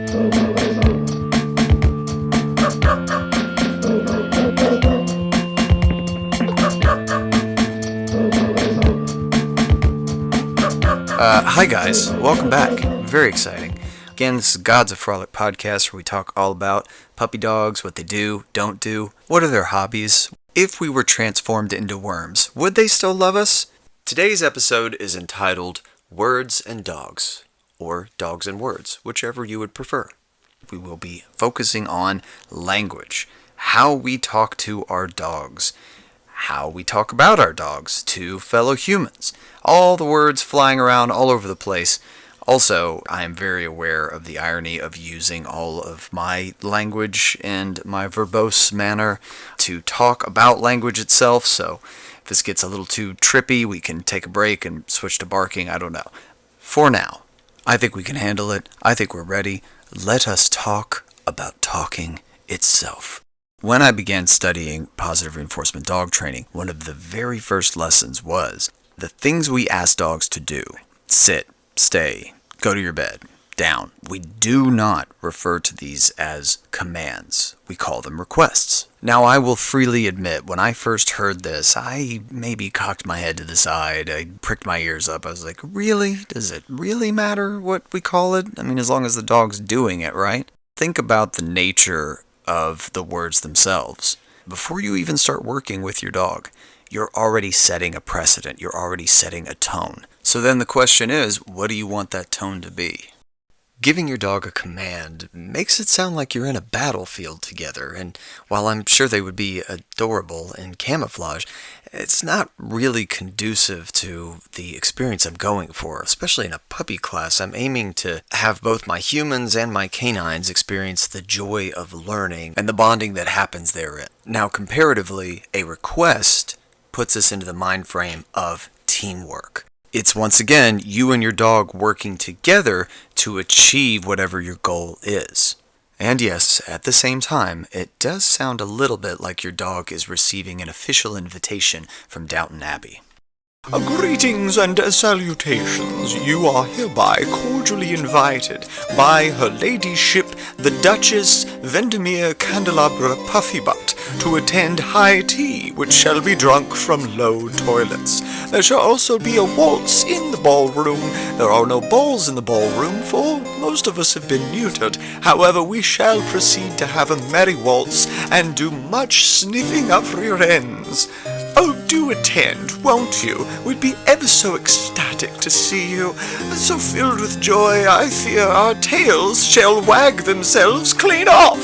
Hi guys, welcome back. Very exciting. Again, this is Gods of Frolic podcast where we talk all about puppy dogs, what they do, don't do, what are their hobbies. If we were transformed into worms, would they still love us? Today's episode is entitled Words and Dogs, or Dogs and Words, whichever you would prefer. We will be focusing on language, how we talk to our dogs, how we talk about our dogs to fellow humans. All the words flying around all over the place. Also, I am very aware of the irony of using all of my language and my verbose manner to talk about language itself, so if this gets a little too trippy, we can take a break and switch to barking, I don't know. For now, I think we can handle it. I think we're ready. Let us talk about talking itself. When I began studying positive reinforcement dog training, one of the very first lessons was the things we ask dogs to do. Sit, stay, go to your bed, down. We do not refer to these as commands. We call them requests. Now, I will freely admit, when I first heard this, I maybe cocked my head to the side. I pricked my ears up. I was like, really? Does it really matter what we call it? I mean, as long as the dog's doing it, right? Think about the nature of the words themselves. Before you even start working with your dog, you're already setting a precedent. You're already setting a tone. So then the question is, what do you want that tone to be? Giving your dog a command makes it sound like you're in a battlefield together, and while I'm sure they would be adorable in camouflage, it's not really conducive to the experience I'm going for. Especially in a puppy class, I'm aiming to have both my humans and my canines experience the joy of learning and the bonding that happens therein. Now, comparatively, a request puts us into the mind frame of teamwork. It's once again you and your dog working together to achieve whatever your goal is. And yes, at the same time, it does sound a little bit like your dog is receiving an official invitation from Downton Abbey. Greetings and salutations. You are hereby cordially invited by Her Ladyship the Duchess Vendemere Candelabra Puffybutt to attend high tea, which shall be drunk from low toilets. There shall also be a waltz in the ballroom. There are no balls in the ballroom, for most of us have been neutered. However, we shall proceed to have a merry waltz and do much sniffing of rear ends. Oh, do attend, won't you? We'd be ever so ecstatic to see you. So filled with joy, I fear our tails shall wag themselves clean off.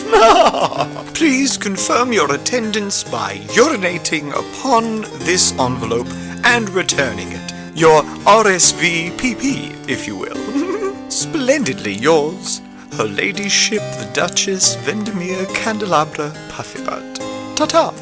Please confirm your attendance by urinating upon this envelope and returning it. Your RSVPP, if you will. Splendidly yours, Her Ladyship the Duchess Vendemere Candelabra Puffybutt. Ta-ta!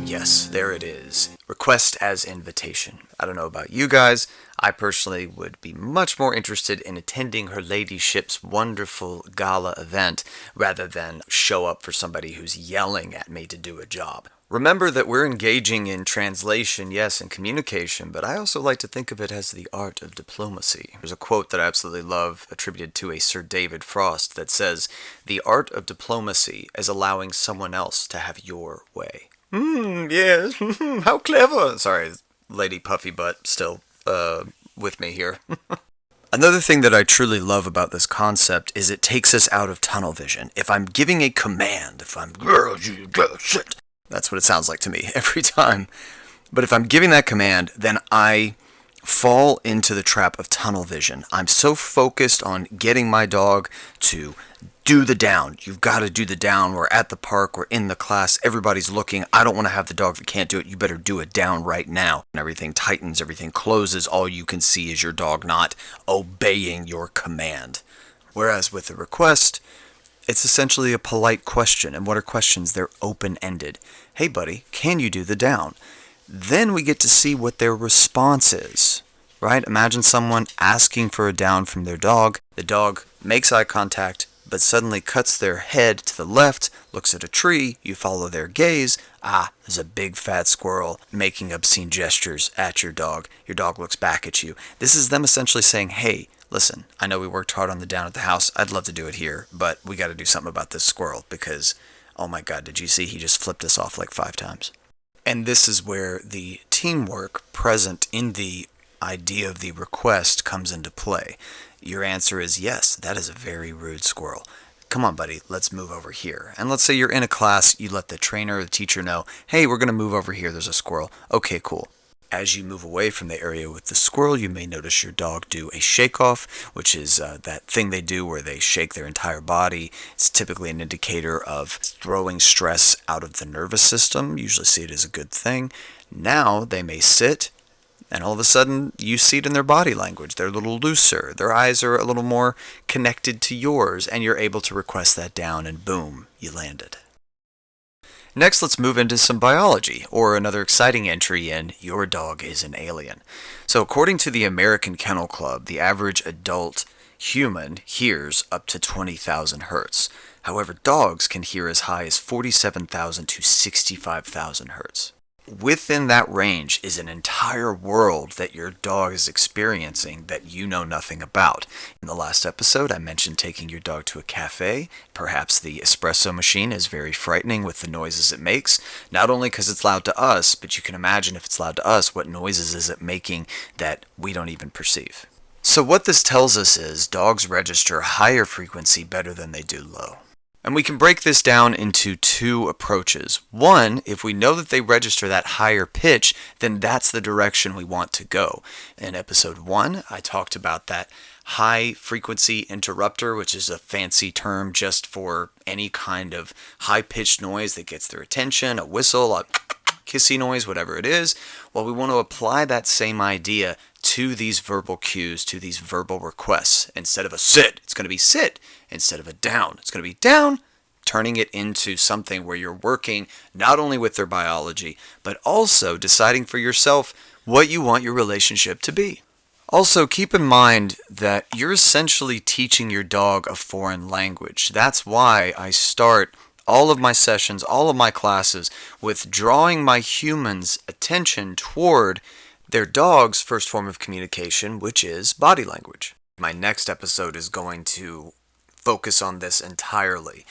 Yes, there it is. Request as invitation. I don't know about you guys. I personally would be much more interested in attending Her Ladyship's wonderful gala event rather than show up for somebody who's yelling at me to do a job. Remember that we're engaging in translation, yes, and communication, but I also like to think of it as the art of diplomacy. There's a quote that I absolutely love attributed to a Sir David Frost that says, "The art of diplomacy is allowing someone else to have your way." Yes, how clever. Sorry, Lady Puffy Butt still with me here. Another thing that I truly love about this concept is it takes us out of tunnel vision. If I'm giving a command, that's what it sounds like to me every time. But if I'm giving that command, then I fall into the trap of tunnel vision. I'm so focused on getting my dog to do the down. You've got to do the down. We're at the park. We're in the class. Everybody's looking. I don't want to have the dog that can't do it. You better do it down right now. And everything tightens. Everything closes. All you can see is your dog not obeying your command. Whereas with a request, it's essentially a polite question. And what are questions? They're open-ended. Hey, buddy, can you do the down? Then we get to see what their response is, right? Imagine someone asking for a down from their dog. The dog makes eye contact, but suddenly cuts their head to the left, looks at a tree, you follow their gaze. There's a big fat squirrel making obscene gestures at your dog. Your dog looks back at you. This is them essentially saying, hey, listen, I know we worked hard on the down at the house. I'd love to do it here, but we got to do something about this squirrel because, oh my God, did you see he just flipped us off like 5 times? And this is where the teamwork present in the idea of the request comes into play. Your answer is yes, that is a very rude squirrel. Come on, buddy, let's move over here. And let's say you're in a class, you let the trainer or the teacher know, hey, we're going to move over here, there's a squirrel. Okay, cool. As you move away from the area with the squirrel, you may notice your dog do a shake-off, which is that thing they do where they shake their entire body. It's typically an indicator of throwing stress out of the nervous system. You usually see it as a good thing. Now they may sit, and all of a sudden you see it in their body language. They're a little looser. Their eyes are a little more connected to yours, and you're able to request that down, and boom, you landed. Next, let's move into some biology, or another exciting entry in Your Dog is an Alien. So according to the American Kennel Club, the average adult human hears up to 20,000 hertz. However, dogs can hear as high as 47,000 to 65,000 hertz. Within that range is an entire world that your dog is experiencing that you know nothing about. In the last episode, I mentioned taking your dog to a cafe. Perhaps the espresso machine is very frightening with the noises it makes, not only because it's loud to us, but you can imagine if it's loud to us, what noises is it making that we don't even perceive. So what this tells us is dogs register higher frequency better than they do low. And we can break this down into 2 approaches. One, if we know that they register that higher pitch, then that's the direction we want to go. In episode 1, I talked about that high frequency interrupter, which is a fancy term just for any kind of high-pitched noise that gets their attention, a whistle, a kissy noise, whatever it is. Well, we want to apply that same idea to these verbal cues, to these verbal requests. Instead of a sit, it's going to be sit. Instead of a down, it's going to be down. Turning it into something where you're working not only with their biology, but also deciding for yourself what you want your relationship to be. Also, keep in mind that you're essentially teaching your dog a foreign language. That's why I start all of my sessions, all of my classes, with drawing my humans' attention toward their dog's first form of communication, which is body language. My next episode is going to focus on this entirely.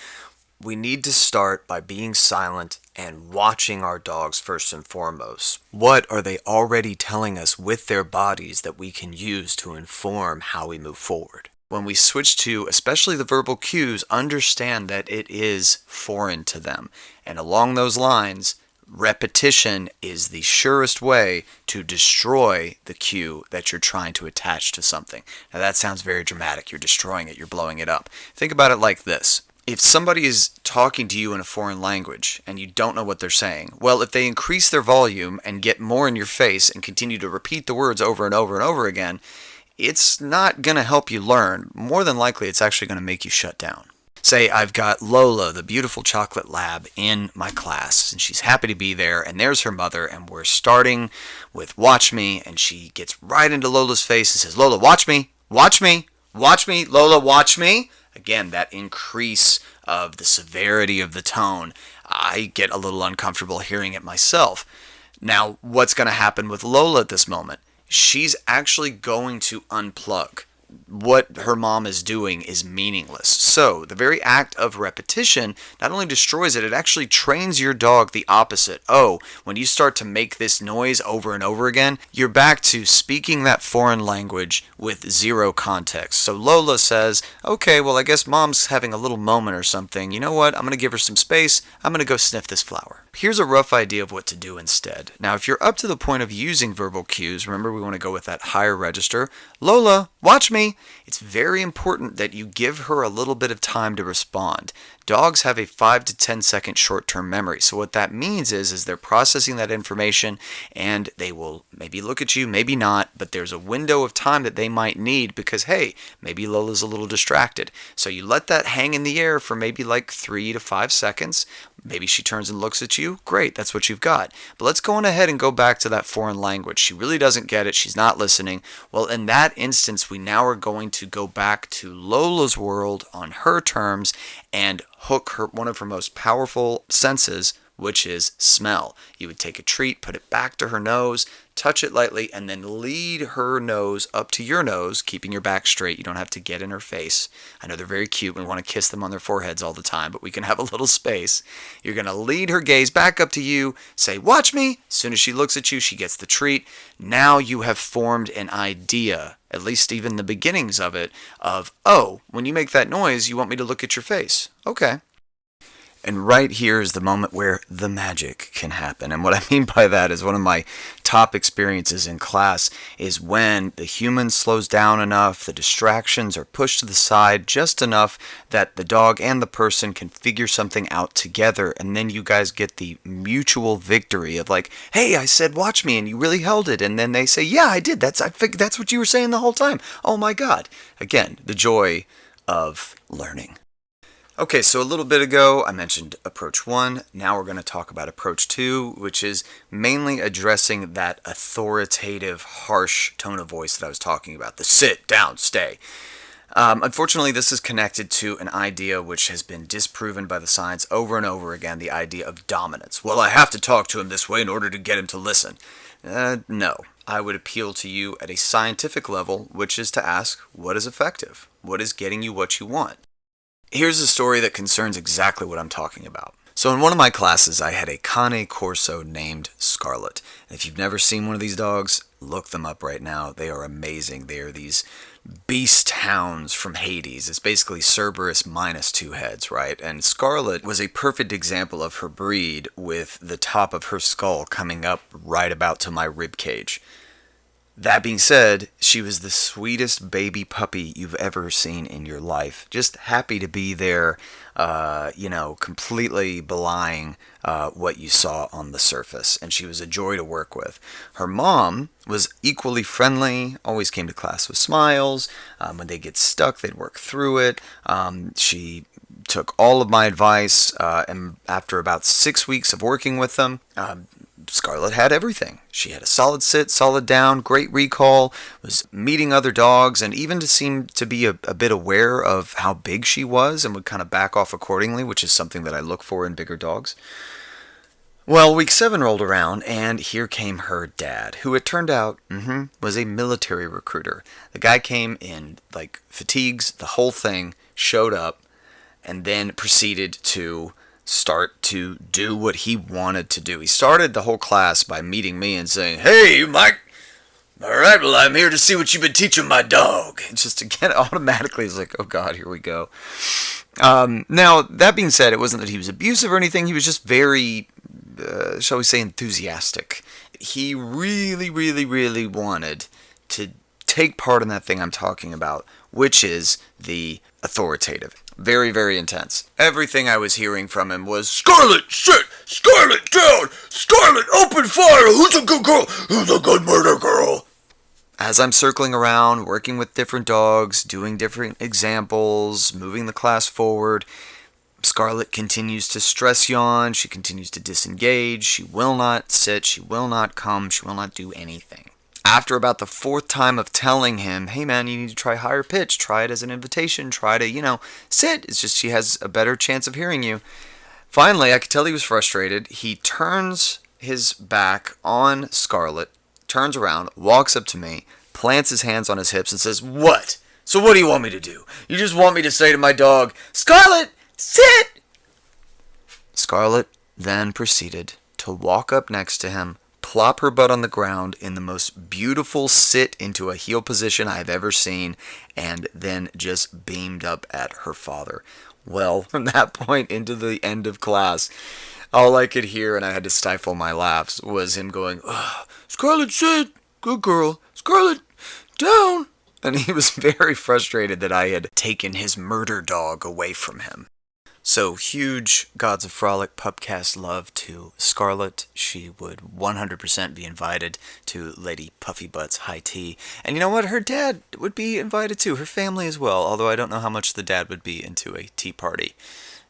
We need to start by being silent and watching our dogs first and foremost. What are they already telling us with their bodies that we can use to inform how we move forward? When we switch to, especially the verbal cues, understand that it is foreign to them. And along those lines, repetition is the surest way to destroy the cue that you're trying to attach to something. Now that sounds very dramatic. You're destroying it. You're blowing it up. Think about it like this. If somebody is talking to you in a foreign language and you don't know what they're saying, well, if they increase their volume and get more in your face and continue to repeat the words over and over and over again, it's not going to help you learn. More than likely, it's actually going to make you shut down. Say I've got Lola, the beautiful chocolate lab, in my class, and she's happy to be there, and there's her mother, and we're starting with watch me, and she gets right into Lola's face and says, Lola, watch me, watch me, watch me, Lola, watch me. Again, that increase of the severity of the tone, I get a little uncomfortable hearing it myself. Now, what's going to happen with Lola at this moment? She's actually going to unplug. What her mom is doing is meaningless. So the very act of repetition not only destroys it, it actually trains your dog the opposite. Oh, when you start to make this noise over and over again, you're back to speaking that foreign language with zero context. So Lola says, okay, well, I guess mom's having a little moment or something. You know what? I'm going to give her some space. I'm going to go sniff this flower. Here's a rough idea of what to do instead. Now, if you're up to the point of using verbal cues, remember we want to go with that higher register. Lola, watch me. It's very important that you give her a little bit of time to respond. Dogs have a 5 to 10 second short-term memory. So what that means is they're processing that information and they will maybe look at you, maybe not, but there's a window of time that they might need because, hey, maybe Lola's a little distracted. So you let that hang in the air for maybe like 3 to 5 seconds. Maybe she turns and looks at you. Great, that's what you've got. But let's go on ahead and go back to that foreign language. She really doesn't get it. She's not listening. Well, in that instance, we now are going to go back to Lola's world on her terms and hook her one of her most powerful senses, which is smell. You would take a treat, put it back to her nose, touch it lightly, and then lead her nose up to your nose, keeping your back straight. You don't have to get in her face. I know they're very cute. We want to kiss them on their foreheads all the time, but we can have a little space. You're going to lead her gaze back up to you, say, watch me. As soon as she looks at you, she gets the treat. Now you have formed an idea, at least even the beginnings of it, of, oh, when you make that noise, you want me to look at your face. Okay. And right here is the moment where the magic can happen. And what I mean by that is one of my top experiences in class is when the human slows down enough, the distractions are pushed to the side just enough that the dog and the person can figure something out together. And then you guys get the mutual victory of like, hey, I said watch me and you really held it. And then they say, yeah, I did. That's what you were saying the whole time. Oh my God. Again, the joy of learning. Okay, so a little bit ago I mentioned approach 1. Now we're going to talk about approach 2, which is mainly addressing that authoritative, harsh tone of voice that I was talking about, the sit, down, stay. Unfortunately, this is connected to an idea which has been disproven by the science over and over again, the idea of dominance. Well, I have to talk to him this way in order to get him to listen. No. I would appeal to you at a scientific level, which is to ask, what is effective? What is getting you what you want? Here's a story that concerns exactly what I'm talking about. So in one of my classes, I had a Cane Corso named Scarlet. And if you've never seen one of these dogs, look them up right now. They are amazing. They are these beast hounds from Hades. It's basically Cerberus minus 2 heads, right? And Scarlet was a perfect example of her breed with the top of her skull coming up right about to my rib cage. That being said, she was the sweetest baby puppy you've ever seen in your life. Just happy to be there, completely belying what you saw on the surface. And she was a joy to work with. Her mom was equally friendly, always came to class with smiles. When they get stuck, they'd work through it. She took all of my advice, and after about 6 weeks of working with them, Scarlet had everything. She had a solid sit, solid down, great recall, was meeting other dogs, and even seemed to be a bit aware of how big she was and would kind of back off accordingly, which is something that I look for in bigger dogs. Well, week 7 rolled around, and here came her dad, who it turned out was a military recruiter. The guy came in like fatigues, the whole thing, showed up, and then proceeded to start to do what he wanted to do. He started the whole class by meeting me and saying, "Hey, Mike, all right, well, I'm here to see what you've been teaching my dog." And just again, automatically, he's like, oh God, here we go. Now, that being said, it wasn't that he was abusive or anything. He was just very, shall we say, enthusiastic. He really, really, really wanted to take part in that thing I'm talking about, which is the authoritative. Very, very intense. Everything I was hearing from him was, "Scarlet, sit! Scarlet, down! Scarlet, open fire! Who's a good girl? Who's a good murder girl?" As I'm circling around, working with different dogs, doing different examples, moving the class forward, Scarlet continues to stress yawn. She continues to disengage. She will not sit. She will not come. She will not do anything. After about the 4th time of telling him, hey man, you need to try higher pitch, try it as an invitation, try to, sit. It's just she has a better chance of hearing you. Finally, I could tell he was frustrated. He turns his back on Scarlet, turns around, walks up to me, plants his hands on his hips and says, "What? So what do you want me to do? You just want me to say to my dog, Scarlet, sit!" Scarlet then proceeded to walk up next to him, plop her butt on the ground in the most beautiful sit into a heel position I've ever seen, and then just beamed up at her father. Well, from that point into the end of class, all I could hear, and I had to stifle my laughs, was him going, "Scarlet, sit! Good girl! Scarlet, down!" And he was very frustrated that I had taken his murder dog away from him. So, huge Gods of Frolic pupcast love to Scarlet. She would 100% be invited to Lady Puffy Butt's high tea. And you know what? Her dad would be invited too. Her family as well. Although I don't know how much the dad would be into a tea party.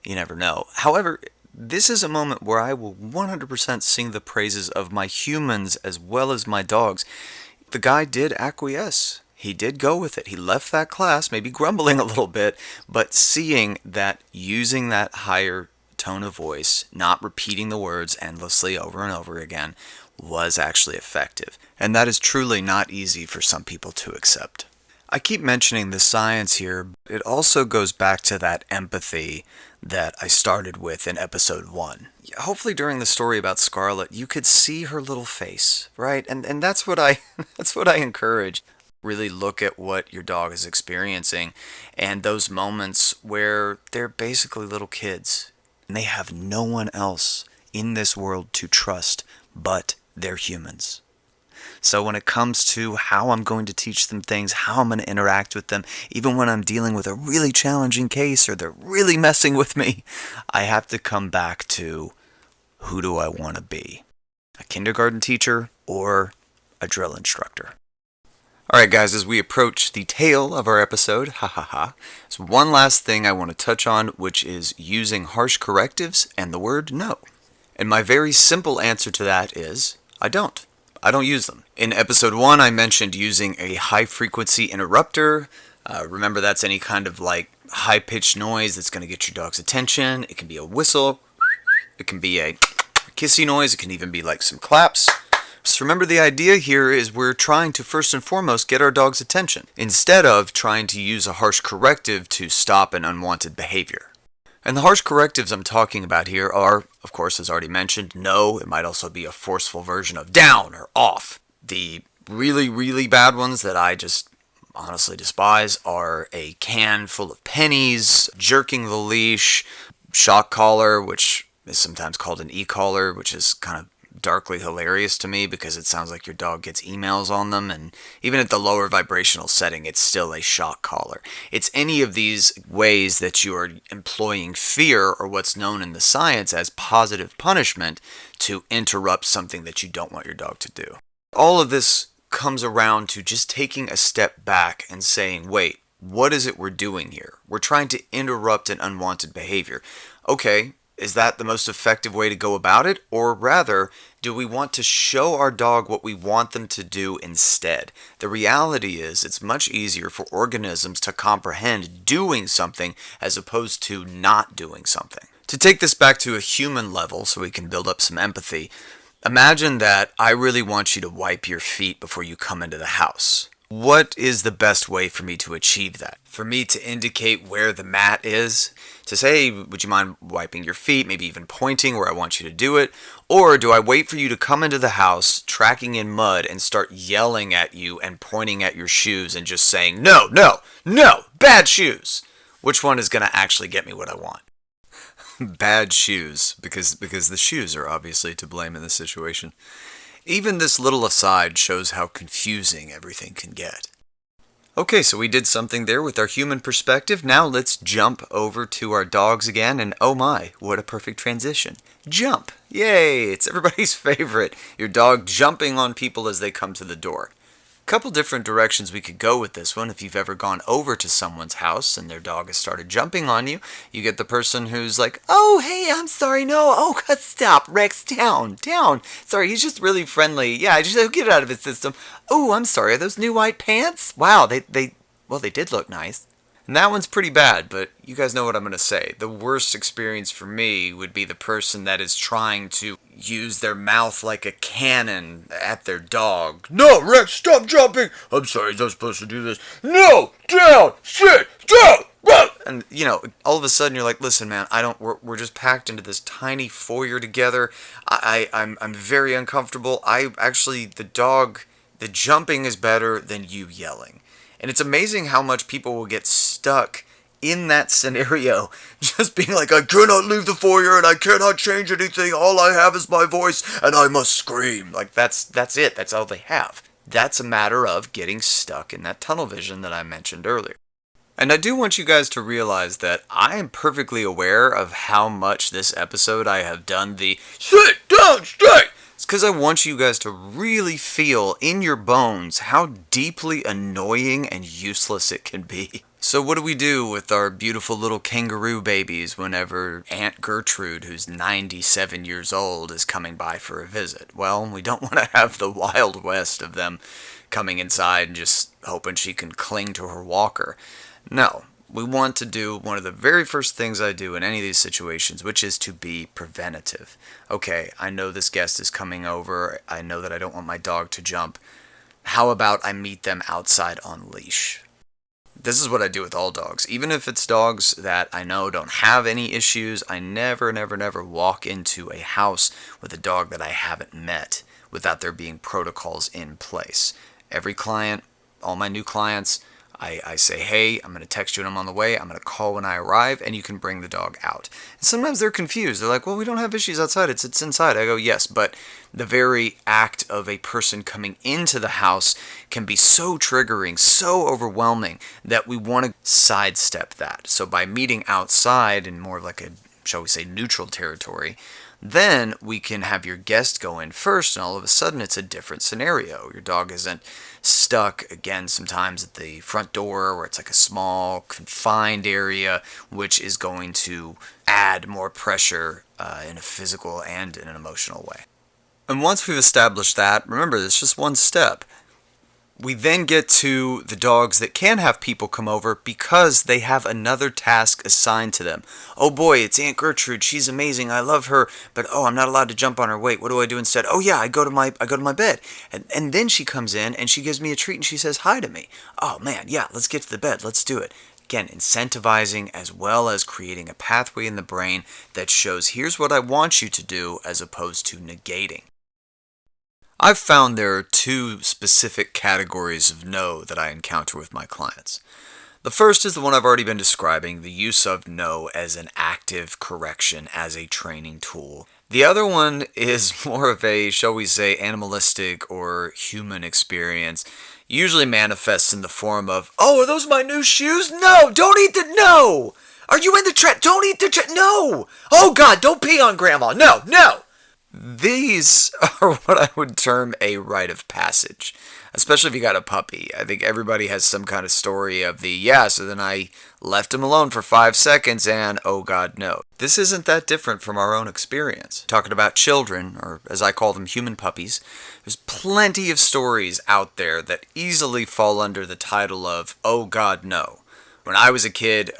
You never know. However, this is a moment where I will 100% sing the praises of my humans as well as my dogs. The guy did acquiesce. He did go with it. He left that class, maybe grumbling a little bit, but seeing that using that higher tone of voice, not repeating the words endlessly over and over again, was actually effective. And that is truly not easy for some people to accept. I keep mentioning the science here, but it also goes back to that empathy that I started with in episode 1. Hopefully during the story about Scarlet, you could see her little face, right? And that's what I that's what I encourage. Really look at what your dog is experiencing and those moments where they're basically little kids and they have no one else in this world to trust but their humans. So when it comes to how I'm going to teach them things, how I'm going to interact with them, even when I'm dealing with a really challenging case or they're really messing with me, I have to come back to who do I want to be? A kindergarten teacher or a drill instructor? Alright guys, as we approach the tail of our episode, there's one last thing I want to touch on, which is using harsh correctives and the word no. And my very simple answer to that is, I don't use them. In episode 1, I mentioned using a high-frequency interrupter. Remember, that's any kind of high-pitched noise that's going to get your dog's attention. It can be a whistle. It can be a kissy noise. It can even be some claps. So remember, the idea here is we're trying to first and foremost get our dog's attention, instead of trying to use a harsh corrective to stop an unwanted behavior. And the harsh correctives I'm talking about here are, of course, as already mentioned, no. It might also be a forceful version of down or off. The really, really bad ones that I just honestly despise are a can full of pennies, jerking the leash, shock collar, which is sometimes called an e-collar, which is kind of darkly hilarious to me because it sounds like your dog gets emails on them, and even at the lower vibrational setting, it's still a shock collar. It's any of these ways that you are employing fear, or what's known in the science as positive punishment, to interrupt something that you don't want your dog to do. All of this comes around to just taking a step back and saying, wait, what is it we're doing here? We're trying to interrupt an unwanted behavior. Okay, is that the most effective way to go about it? Or rather, do we want to show our dog what we want them to do instead? The reality is it's much easier for organisms to comprehend doing something as opposed to not doing something. To take this back to a human level so we can build up some empathy, imagine that I really want you to wipe your feet before you come into the house. What is the best way for me to achieve that? For me to indicate where the mat is? To say, hey, would you mind wiping your feet, maybe even pointing where I want you to do it? Or do I wait for you to come into the house, tracking in mud, and start yelling at you and pointing at your shoes and just saying, no, no, no, bad shoes? Which one is going to actually get me what I want? Bad shoes, because the shoes are obviously to blame in this situation. Even this little aside shows how confusing everything can get. Okay, so we did something there with our human perspective. Now let's jump over to our dogs again, and oh my, what a perfect transition. Jump! Yay! It's everybody's favorite. Your dog jumping on people as they come to the door. Couple different directions we could go with this one. If you've ever gone over to someone's house and their dog has started jumping on you, you get the person who's like, oh, hey, I'm sorry, no, oh, God, stop, Rex, down, sorry, he's just really friendly, yeah, just get it out of his system. Oh, I'm sorry, are those new white pants? Wow, they did look nice. And that one's pretty bad, but you guys know what I'm going to say. The worst experience for me would be the person that is trying to use their mouth like a cannon at their dog. No, Rex, stop jumping! I'm sorry, he's not supposed to do this. No! Down! Sit! Down! And, all of a sudden you're like, listen, man, we're just packed into this tiny foyer together. I'm very uncomfortable. The jumping is better than you yelling. And it's amazing how much people will get stuck in that scenario, just being like, I cannot leave the foyer and I cannot change anything. All I have is my voice and I must scream. That's it. That's all they have. That's a matter of getting stuck in that tunnel vision that I mentioned earlier. And I do want you guys to realize that I am perfectly aware of how much this episode I have done the sit down straight. It's because I want you guys to really feel in your bones how deeply annoying and useless it can be. So what do we do with our beautiful little kangaroo babies whenever Aunt Gertrude, who's 97 years old, is coming by for a visit? Well, we don't want to have the Wild West of them coming inside and just hoping she can cling to her walker. No, we want to do one of the very first things I do in any of these situations, which is to be preventative. Okay, I know this guest is coming over. I know that I don't want my dog to jump. How about I meet them outside on leash? This is what I do with all dogs. Even if it's dogs that I know don't have any issues, I never walk into a house with a dog that I haven't met without there being protocols in place. Every client, all my new clients, I say, hey, I'm going to text you when I'm on the way. I'm going to call when I arrive, and you can bring the dog out. And sometimes they're confused. They're like, well, we don't have issues outside. It's inside. I go, yes, but the very act of a person coming into the house can be so triggering, so overwhelming, that we want to sidestep that. So by meeting outside in more like a, shall we say, neutral territory, then we can have your guest go in first, and all of a sudden it's a different scenario. Your dog isn't stuck, again, sometimes at the front door where it's like a small, confined area, which is going to add more pressure in a physical and in an emotional way. And once we've established that, remember, it's just one step. We then get to the dogs that can have people come over because they have another task assigned to them. Oh boy, it's Aunt Gertrude. She's amazing. I love her. But I'm not allowed to jump on her. Wait, what do I do instead? Oh yeah, I go to my bed. And then she comes in and she gives me a treat and she says hi to me. Oh man, yeah, let's get to the bed. Let's do it. Again, incentivizing as well as creating a pathway in the brain that shows here's what I want you to do as opposed to negating. I've found there are two specific categories of no that I encounter with my clients. The first is the one I've already been describing, the use of no as an active correction, as a training tool. The other one is more of a, shall we say, animalistic or human experience, usually manifests in the form of, oh, are those my new shoes? No, don't eat the, no! Are you in the trash? Don't eat the trash, no! Oh God, don't pee on grandma, no, no! These are what I would term a rite of passage, especially if you got a puppy. I think everybody has some kind of story of so then I left him alone for 5 seconds and, oh God, no. This isn't that different from our own experience. Talking about children, or as I call them, human puppies, there's plenty of stories out there that easily fall under the title of, oh God, no. When I was a kid,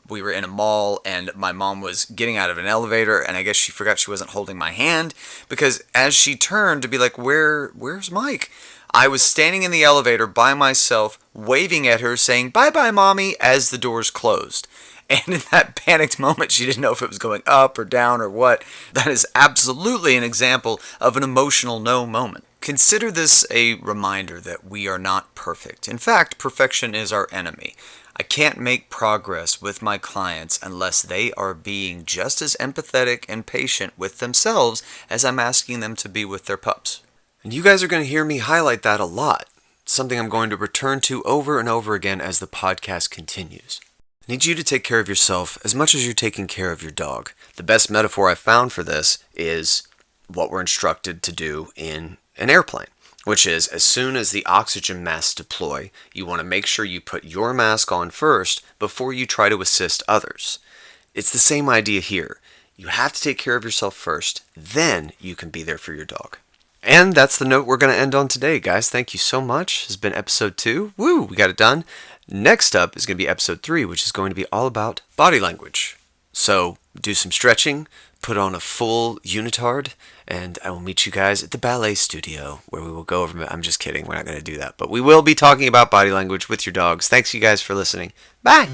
we were in a mall and my mom was getting out of an elevator and I guess she forgot she wasn't holding my hand because as she turned to be like, where's Mike? I was standing in the elevator by myself, waving at her, saying, bye-bye, Mommy, as the doors closed. And in that panicked moment, she didn't know if it was going up or down or what. That is absolutely an example of an emotional no moment. Consider this a reminder that we are not perfect. In fact, perfection is our enemy. I can't make progress with my clients unless they are being just as empathetic and patient with themselves as I'm asking them to be with their pups. And you guys are going to hear me highlight that a lot. It's something I'm going to return to over and over again as the podcast continues. I need you to take care of yourself as much as you're taking care of your dog. The best metaphor I've found for this is what we're instructed to do in an airplane, which is as soon as the oxygen masks deploy, you want to make sure you put your mask on first before you try to assist others. It's the same idea here. You have to take care of yourself first, then you can be there for your dog. And that's the note we're going to end on today, guys. Thank you so much. This has been episode 2. Woo, we got it done. Next up is going to be episode 3, which is going to be all about body language. So do some stretching, put on a full unitard, and I will meet you guys at the ballet studio where we will go over. I'm just kidding. We're not going to do that. But we will be talking about body language with your dogs. Thanks, you guys, for listening. Bye.